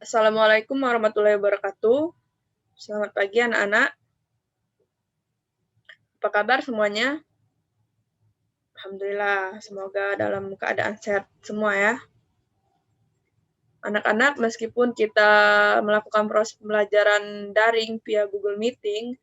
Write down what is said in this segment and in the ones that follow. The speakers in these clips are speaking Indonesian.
Assalamualaikum warahmatullahi wabarakatuh. Selamat pagi anak-anak. Apa kabar semuanya? Alhamdulillah, semoga dalam keadaan sehat semua ya. Anak-anak, meskipun kita melakukan proses pembelajaran daring via Google Meeting,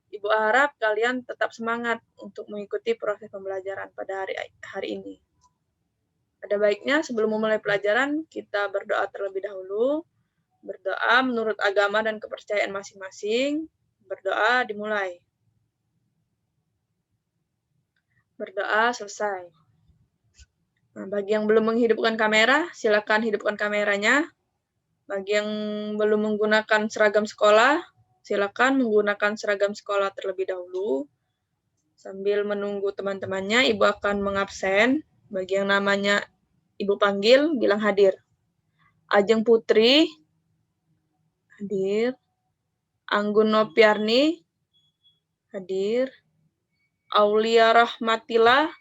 Ibu harap kalian tetap semangat untuk mengikuti proses pembelajaran pada hari ini. Ada baiknya sebelum memulai pelajaran, kita berdoa terlebih dahulu. Berdoa menurut agama dan kepercayaan masing-masing. Berdoa dimulai. Berdoa selesai. Nah, bagi yang belum menghidupkan kamera, silakan hidupkan kameranya. Bagi yang belum menggunakan seragam sekolah, silakan menggunakan seragam sekolah terlebih dahulu. Sambil menunggu teman-temannya, Ibu akan mengabsen. Bagi yang namanya Ibu panggil, bilang hadir. Ajeng Putri, hadir. Anggun Nopiarni, hadir. Aulia Rahmatila,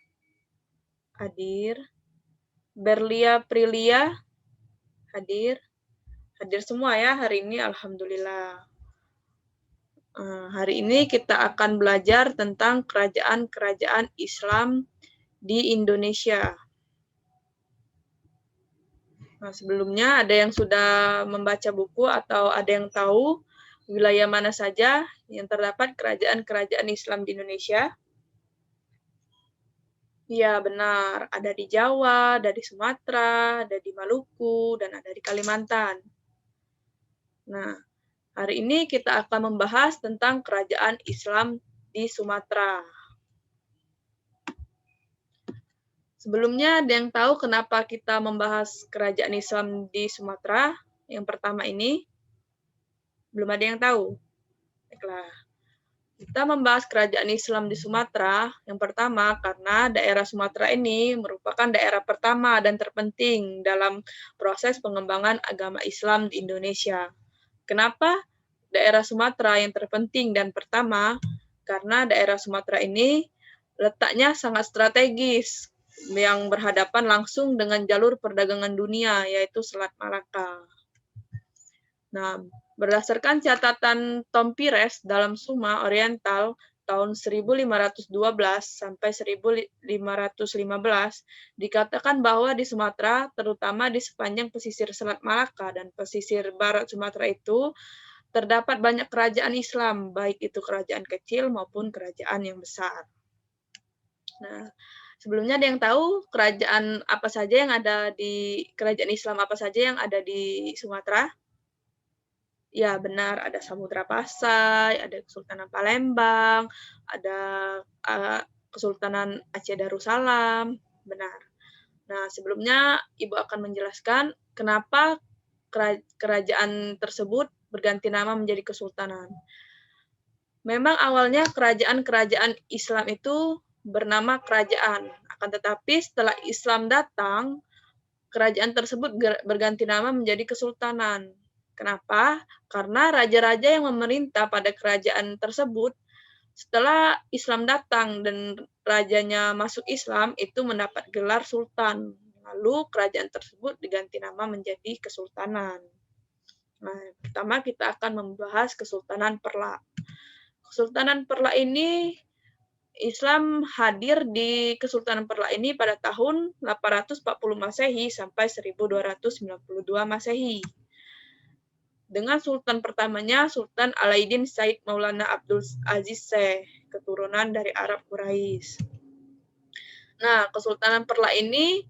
hadir. Berlia Prilia, hadir. Hadir semua ya hari ini, alhamdulillah. Hari ini kita akan belajar tentang kerajaan-kerajaan Islam di Indonesia. Nah, sebelumnya ada yang sudah membaca buku atau ada yang tahu wilayah mana saja yang terdapat kerajaan-kerajaan Islam di Indonesia? Ya, benar. Ada di Jawa, ada di Sumatera, ada di Maluku, dan ada di Kalimantan. Nah, hari ini kita akan membahas tentang kerajaan Islam di Sumatera. Sebelumnya, ada yang tahu kenapa kita membahas kerajaan Islam di Sumatera? Yang pertama ini, belum ada yang tahu. Baiklah. Kita membahas kerajaan Islam di Sumatera, yang pertama karena daerah Sumatera ini merupakan daerah pertama dan terpenting dalam proses pengembangan agama Islam di Indonesia. Kenapa daerah Sumatera yang terpenting dan pertama? Karena daerah Sumatera ini letaknya sangat strategis, yang berhadapan langsung dengan jalur perdagangan dunia, yaitu Selat Malaka. Nah, berdasarkan catatan Tom Pires dalam Suma Oriental tahun 1512 sampai 1515, dikatakan bahwa di Sumatera, terutama di sepanjang pesisir Selat Malaka dan pesisir barat Sumatera itu, terdapat banyak kerajaan Islam, baik itu kerajaan kecil maupun kerajaan yang besar. Nah, sebelumnya ada yang tahu kerajaan apa saja yang ada di kerajaan Islam apa saja yang ada di Sumatera? Ya, benar, ada Samudra Pasai, ada Kesultanan Palembang, ada Kesultanan Aceh Darussalam, benar. Nah, sebelumnya Ibu akan menjelaskan kenapa kerajaan tersebut berganti nama menjadi kesultanan. Memang awalnya kerajaan-kerajaan Islam itu bernama kerajaan, akan tetapi setelah Islam datang, kerajaan tersebut berganti nama menjadi kesultanan. Kenapa? Karena raja-raja yang memerintah pada kerajaan tersebut setelah Islam datang dan rajanya masuk Islam itu mendapat gelar sultan. Lalu kerajaan tersebut diganti nama menjadi kesultanan. Nah, pertama kita akan membahas Kesultanan Perla. Kesultanan Perla ini Islam hadir di Kesultanan Perla ini pada tahun 840 Masehi sampai 1292 Masehi. Dengan sultan pertamanya Sultan Alaiddin Said Maulana Abdul Aziz Syekh, keturunan dari Arab Quraisy. Nah, Kesultanan Perla ini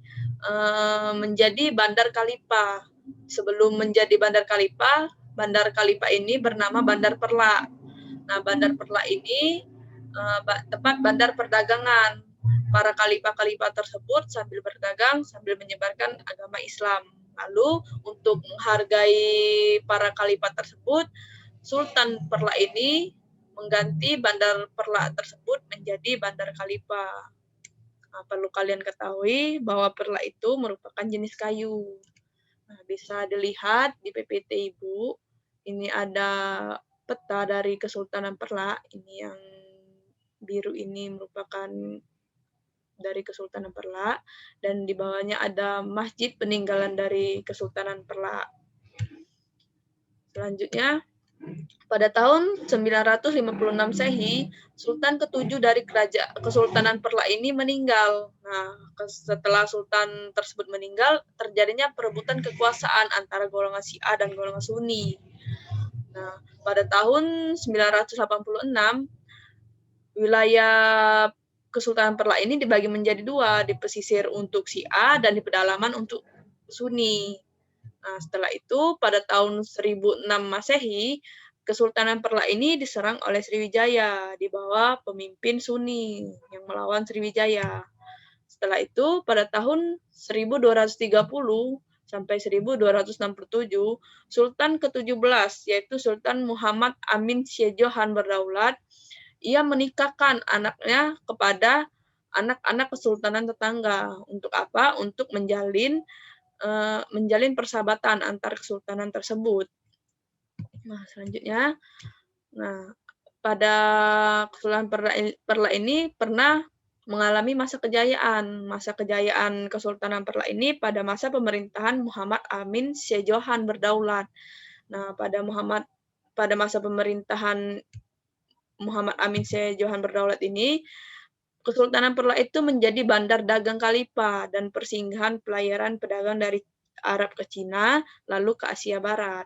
menjadi Bandar Khalifah. Sebelum menjadi Bandar Khalifah ini bernama Bandar Perla. Nah, Bandar Perla ini tempat bandar perdagangan. Para khalifah-khalifah tersebut sambil berdagang, sambil menyebarkan agama Islam. Lalu, untuk menghargai para khalifah tersebut, Sultan Perla ini mengganti Bandar Perla tersebut menjadi Bandar Khalifah. Nah, perlu kalian ketahui bahwa perla itu merupakan jenis kayu. Nah, bisa dilihat di PPT Ibu, ini ada peta dari Kesultanan Perla. Ini yang biru ini merupakan dari Kesultanan Perla, dan di bawahnya ada masjid peninggalan dari Kesultanan Perla. Selanjutnya, pada tahun 956 Masehi, Sultan ketujuh dari Kesultanan Perla ini meninggal. Nah, setelah Sultan tersebut meninggal, terjadinya perebutan kekuasaan antara golongan Syiah dan golongan Sunni. Nah, pada tahun 986, wilayah Kesultanan Perla ini dibagi menjadi dua, di pesisir untuk Syiah dan di pedalaman untuk Sunni. Nah, setelah itu pada tahun 1006 Masehi, Kesultanan Perla ini diserang oleh Sriwijaya di bawah pemimpin Sunni yang melawan Sriwijaya. Setelah itu pada tahun 1230 sampai 1267, Sultan ke-17 yaitu Sultan Muhammad Amin Syejohan berdaulat. Ia menikahkan anaknya kepada anak-anak kesultanan tetangga. Untuk apa? Untuk menjalin persahabatan antar kesultanan tersebut. Nah, selanjutnya, pada Kesultanan Perla ini pernah mengalami masa kejayaan. Masa kejayaan Kesultanan Perla ini pada masa pemerintahan Muhammad Amin Syejohan berdaulat. Nah, pada masa pemerintahan Muhammad Amin Syejohan berdaulat ini, Kesultanan Perla itu menjadi bandar dagang khalifah dan persinggahan pelayaran pedagang dari Arab ke Cina, lalu ke Asia Barat.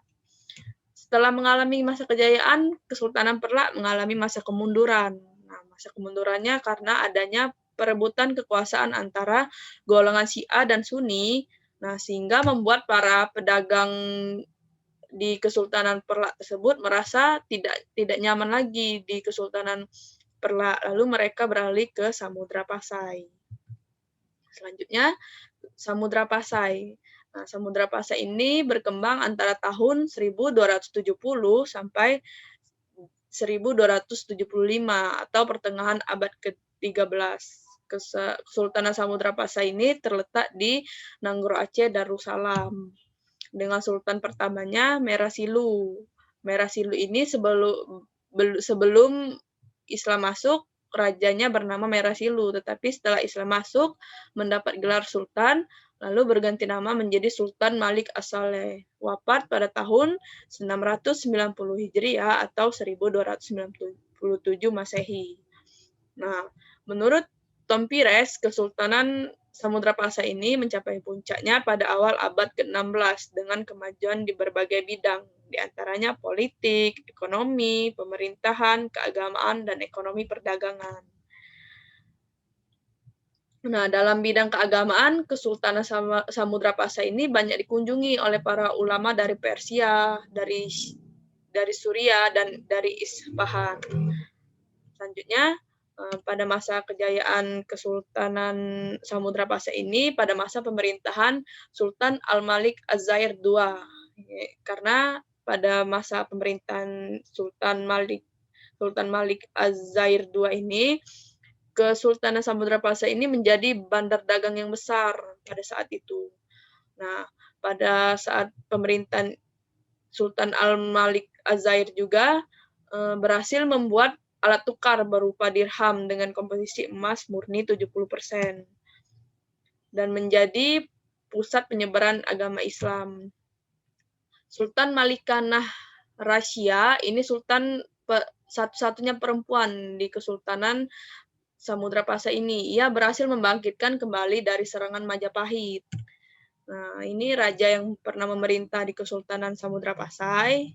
Setelah mengalami masa kejayaan, Kesultanan Perla mengalami masa kemunduran. Nah, masa kemundurannya karena adanya perebutan kekuasaan antara golongan Syiah dan Sunni, nah sehingga membuat para pedagang di Kesultanan Perla tersebut merasa tidak nyaman lagi di Kesultanan Perla, lalu mereka beralih ke Samudra Pasai. Selanjutnya, Samudra Pasai. Nah, Samudra Pasai ini berkembang antara tahun 1270 sampai 1275 atau pertengahan abad ke-13. Kesultanan Samudra Pasai ini terletak di Nanggro Aceh Darussalam dengan sultan pertamanya Merasilu. Merasilu ini sebelum Islam masuk, rajanya bernama Merasilu, tetapi setelah Islam masuk mendapat gelar sultan, lalu berganti nama menjadi Sultan Malik As-Saleh. Wafat pada tahun 690 Hijriah atau 1297 Masehi. Nah, menurut Tom Pires, Kesultanan Samudra Pasai ini mencapai puncaknya pada awal abad ke-16 dengan kemajuan di berbagai bidang, di antaranya politik, ekonomi, pemerintahan, keagamaan, dan ekonomi perdagangan. Nah, dalam bidang keagamaan, Kesultanan Samudra Pasai ini banyak dikunjungi oleh para ulama dari Persia, dari Suriah, dan dari Isfahan. Selanjutnya, pada masa kejayaan Kesultanan Samudra Pasai ini pada masa pemerintahan Sultan Al-Malik Az-Zair II. Karena pada masa pemerintahan Sultan Malik Az-Zair II ini, Kesultanan Samudra Pasai ini menjadi bandar dagang yang besar pada saat itu. Nah, pada saat pemerintahan Sultan Al-Malik Az-Zair juga berhasil membuat alat tukar berupa dirham dengan komposisi emas murni 70% dan menjadi pusat penyebaran agama Islam. Sultan Malikanah Rasya ini sultan satu-satunya perempuan di Kesultanan Samudra Pasai ini. Ia berhasil membangkitkan kembali dari serangan Majapahit. Nah, ini raja yang pernah memerintah di Kesultanan Samudra Pasai.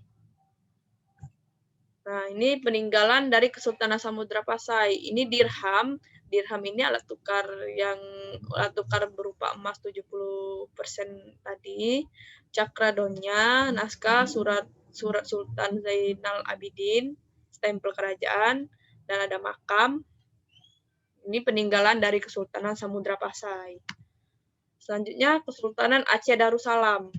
Nah, ini peninggalan dari Kesultanan Samudra Pasai. Ini dirham. Dirham ini alat tukar berupa emas 70% tadi. Cakradonya, naskah surat Sultan Zainal Abidin, stempel kerajaan, dan ada makam. Ini peninggalan dari Kesultanan Samudra Pasai. Selanjutnya, Kesultanan Aceh Darussalam.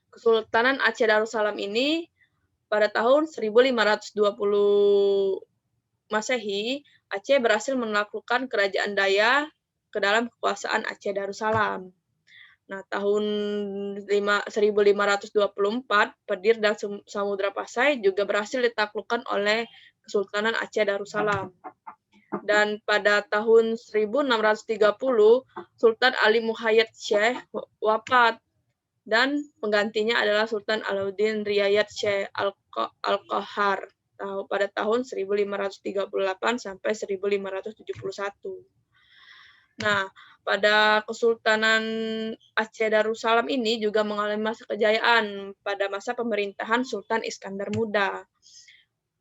Kesultanan Aceh Darussalam ini pada tahun 1520 Masehi, Aceh berhasil menaklukkan kerajaan Daya ke dalam kekuasaan Aceh Darussalam. Nah, tahun 1524, Pedir dan Samudra Pasai juga berhasil ditaklukkan oleh Kesultanan Aceh Darussalam. Dan pada tahun 1630, Sultan Ali Muhayyad Syekh wafat dan penggantinya adalah Sultan Alauddin Riayat Syekh Al-Qahar pada tahun 1538 sampai 1571. Nah, pada Kesultanan Aceh Darussalam ini juga mengalami masa kejayaan pada masa pemerintahan Sultan Iskandar Muda.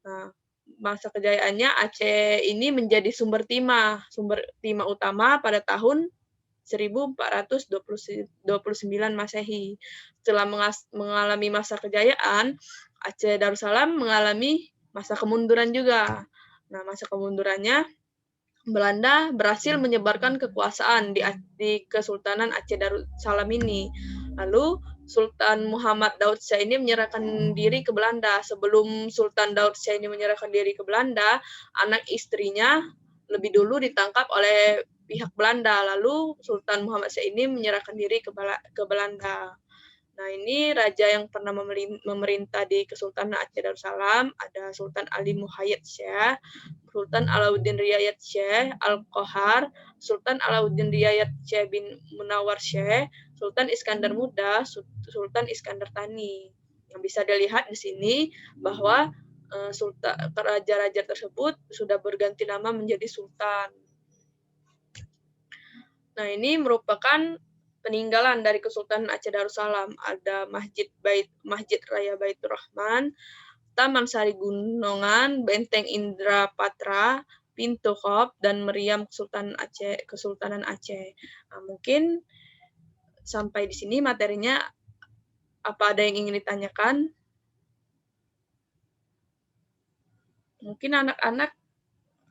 Nah, masa kejayaannya Aceh ini menjadi sumber timah utama pada tahun 1429 Masehi. Setelah mengalami masa kejayaan, Aceh Darussalam mengalami masa kemunduran juga. Nah, masa kemundurannya Belanda berhasil menyebarkan kekuasaan di Kesultanan Aceh Darussalam ini. Lalu Sultan Muhammad Daud Shah ini menyerahkan diri ke Belanda. Sebelum Sultan Daud Shah ini menyerahkan diri ke Belanda, anak istrinya lebih dulu ditangkap oleh pihak Belanda. Lalu Sultan Muhammad Shah ini menyerahkan diri ke Belanda. Nah, ini raja yang pernah memerintah di Kesultanan Aceh Darussalam, ada Sultan Ali Muhayyad Syekh, Sultan Alauddin Riayat Syekh Al-Qahar, Sultan Alauddin Riayat Syekh bin Munawar Syekh, Sultan Iskandar Muda, Sultan Iskandar Thani. Yang bisa dilihat di sini bahwa raja-raja tersebut sudah berganti nama menjadi sultan. Nah, ini merupakan peninggalan dari Kesultanan Aceh Darussalam. Ada Masjid Raya Baitur Rahman, Taman Sari Gunungan, Benteng Indrapatra, Pintu Khop, dan Meriam Kesultanan Aceh. Nah, mungkin sampai di sini materinya. Apa ada yang ingin ditanyakan? Mungkin anak-anak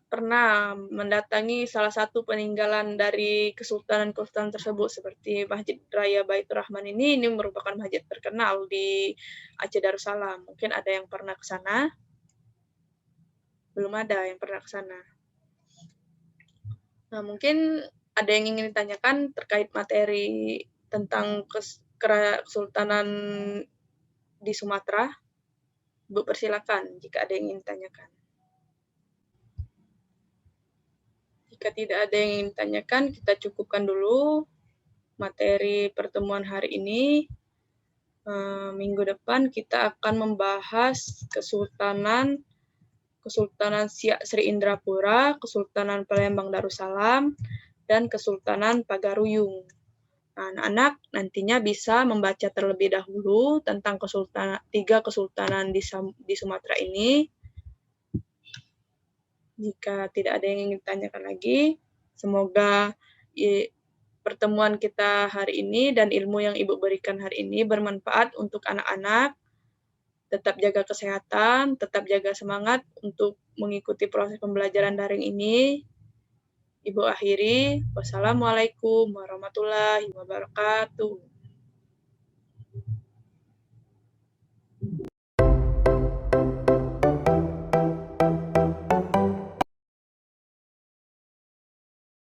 pernah mendatangi salah satu peninggalan dari kesultanan-kesultanan tersebut seperti Masjid Raya Baitur Rahman ini merupakan masjid terkenal di Aceh Darussalam. Mungkin ada yang pernah ke sana? Belum ada yang pernah ke sana. Nah, mungkin ada yang ingin ditanyakan terkait materi tentang kesultanan di Sumatera? Bu, persilakan jika ada yang ingin ditanyakan. Jika tidak ada yang ingin ditanyakan, kita cukupkan dulu materi pertemuan hari ini. Minggu depan kita akan membahas Kesultanan Siak Sri Indrapura, Kesultanan Palembang Darussalam, dan Kesultanan Pagaruyung. Nah, anak-anak nantinya bisa membaca terlebih dahulu tentang tiga kesultanan di Sumatera ini. Jika tidak ada yang ingin ditanyakan lagi, semoga pertemuan kita hari ini dan ilmu yang Ibu berikan hari ini bermanfaat untuk anak-anak. Tetap jaga kesehatan, tetap jaga semangat untuk mengikuti proses pembelajaran daring ini. Ibu akhiri, wassalamualaikum warahmatullahi wabarakatuh.